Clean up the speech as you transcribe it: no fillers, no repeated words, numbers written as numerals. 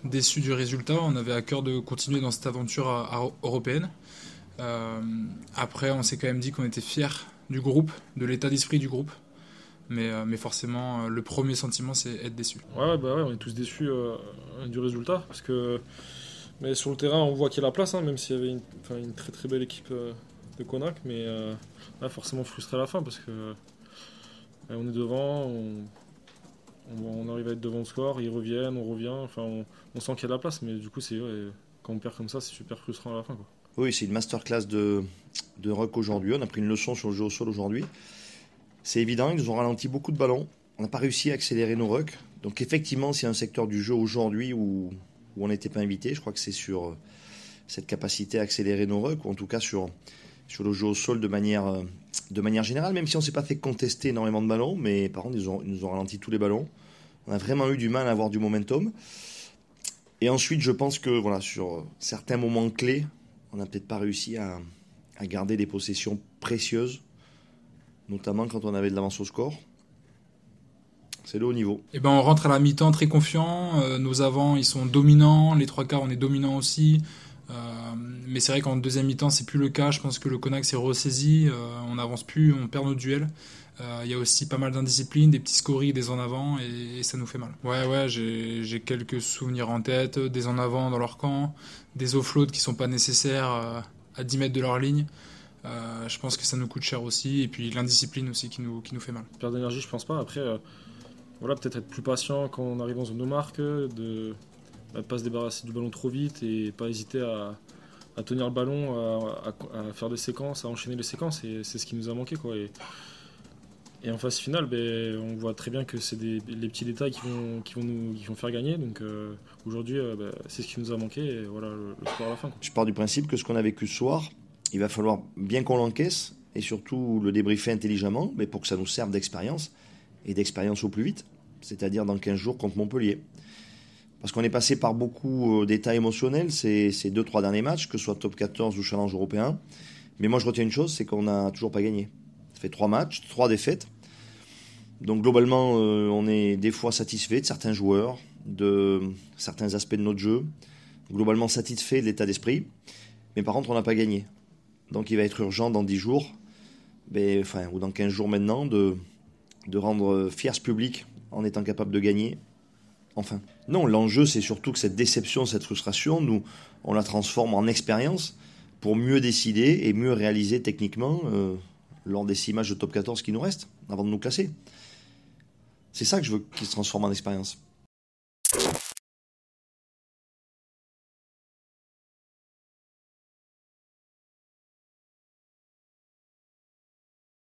déçu du résultat. On avait à cœur de continuer dans cette aventure européenne. Après, on s'est quand même dit qu'on était fiers du groupe, de l'état d'esprit du groupe. Mais forcément, le premier sentiment, c'est être déçu. Ouais, bah ouais, on est tous déçus du résultat parce que mais sur le terrain, on voit qu'il y a la place, hein, même s'il y avait une très très belle équipe de Konak, mais là, forcément frustré à la fin parce que on est devant, on arrive à être devant le score, ils reviennent, on revient, enfin on sent qu'il y a de la place, mais du coup c'est quand on perd comme ça, c'est super frustrant à la fin, quoi. Oui, c'est une masterclass de ruck aujourd'hui. On a pris une leçon sur le jeu au sol aujourd'hui. C'est évident, ils nous ont ralenti beaucoup de ballons. On n'a pas réussi à accélérer nos rucks. Donc effectivement, c'est un secteur du jeu aujourd'hui où on n'était pas invité. Je crois que c'est sur cette capacité à accélérer nos rucks, ou en tout cas sur le jeu au sol de manière générale, même si on ne s'est pas fait contester énormément de ballons. Mais par contre, ils nous ont ralenti tous les ballons. On a vraiment eu du mal à avoir du momentum. Et ensuite, je pense que voilà, sur certains moments clés, on n'a peut-être pas réussi à garder des possessions précieuses, notamment quand on avait de l'avance au score. C'est le haut niveau. Et ben on rentre à la mi-temps très confiant. Nos avants, ils sont dominants. Les trois quarts, on est dominants aussi. Mais c'est vrai qu'en deuxième mi-temps, c'est plus le cas. Je pense que le Konak s'est ressaisi. On n'avance plus, on perd nos duels. Il y a aussi pas mal d'indiscipline, des petits scories, des en avant, et ça nous fait mal. Ouais, j'ai quelques souvenirs en tête, des en avant dans leur camp, des offloads qui sont pas nécessaires à 10 mètres de leur ligne. Je pense que ça nous coûte cher aussi, et puis l'indiscipline aussi qui nous fait mal. Perte d'énergie, je pense pas. Après, voilà, peut-être être plus patient quand on arrive en zone de marque, de pas se débarrasser du ballon trop vite et pas hésiter à tenir le ballon, à faire des séquences, à enchaîner les séquences, et c'est ce qui nous a manqué, quoi. Et en phase finale, on voit très bien que c'est les petits détails qui vont faire gagner. Donc aujourd'hui, c'est ce qui nous a manqué, et voilà le score à la fin, quoi. Je pars du principe que ce qu'on a vécu ce soir, il va falloir bien qu'on l'encaisse et surtout le débriefer intelligemment, mais pour que ça nous serve d'expérience, et d'expérience au plus vite, c'est-à-dire dans 15 jours contre Montpellier. Parce qu'on est passé par beaucoup d'états émotionnels ces 2-3 derniers matchs, que ce soit top 14 ou challenge européen. Mais moi je retiens une chose, c'est qu'on n'a toujours pas gagné. Ça fait 3 matchs, 3 défaites. Donc globalement, on est des fois satisfait de certains joueurs, de certains aspects de notre jeu, globalement satisfait de l'état d'esprit. Mais par contre, on n'a pas gagné. Donc il va être urgent dans 10 jours, ou dans 15 jours maintenant, de rendre fier ce public en étant capable de gagner. Enfin. Non, l'enjeu, c'est surtout que cette déception, cette frustration, nous, on la transforme en expérience pour mieux décider et mieux réaliser techniquement lors des 6 matchs de top 14 qui nous restent, avant de nous classer. C'est ça que je veux qu'il se transforme en expérience.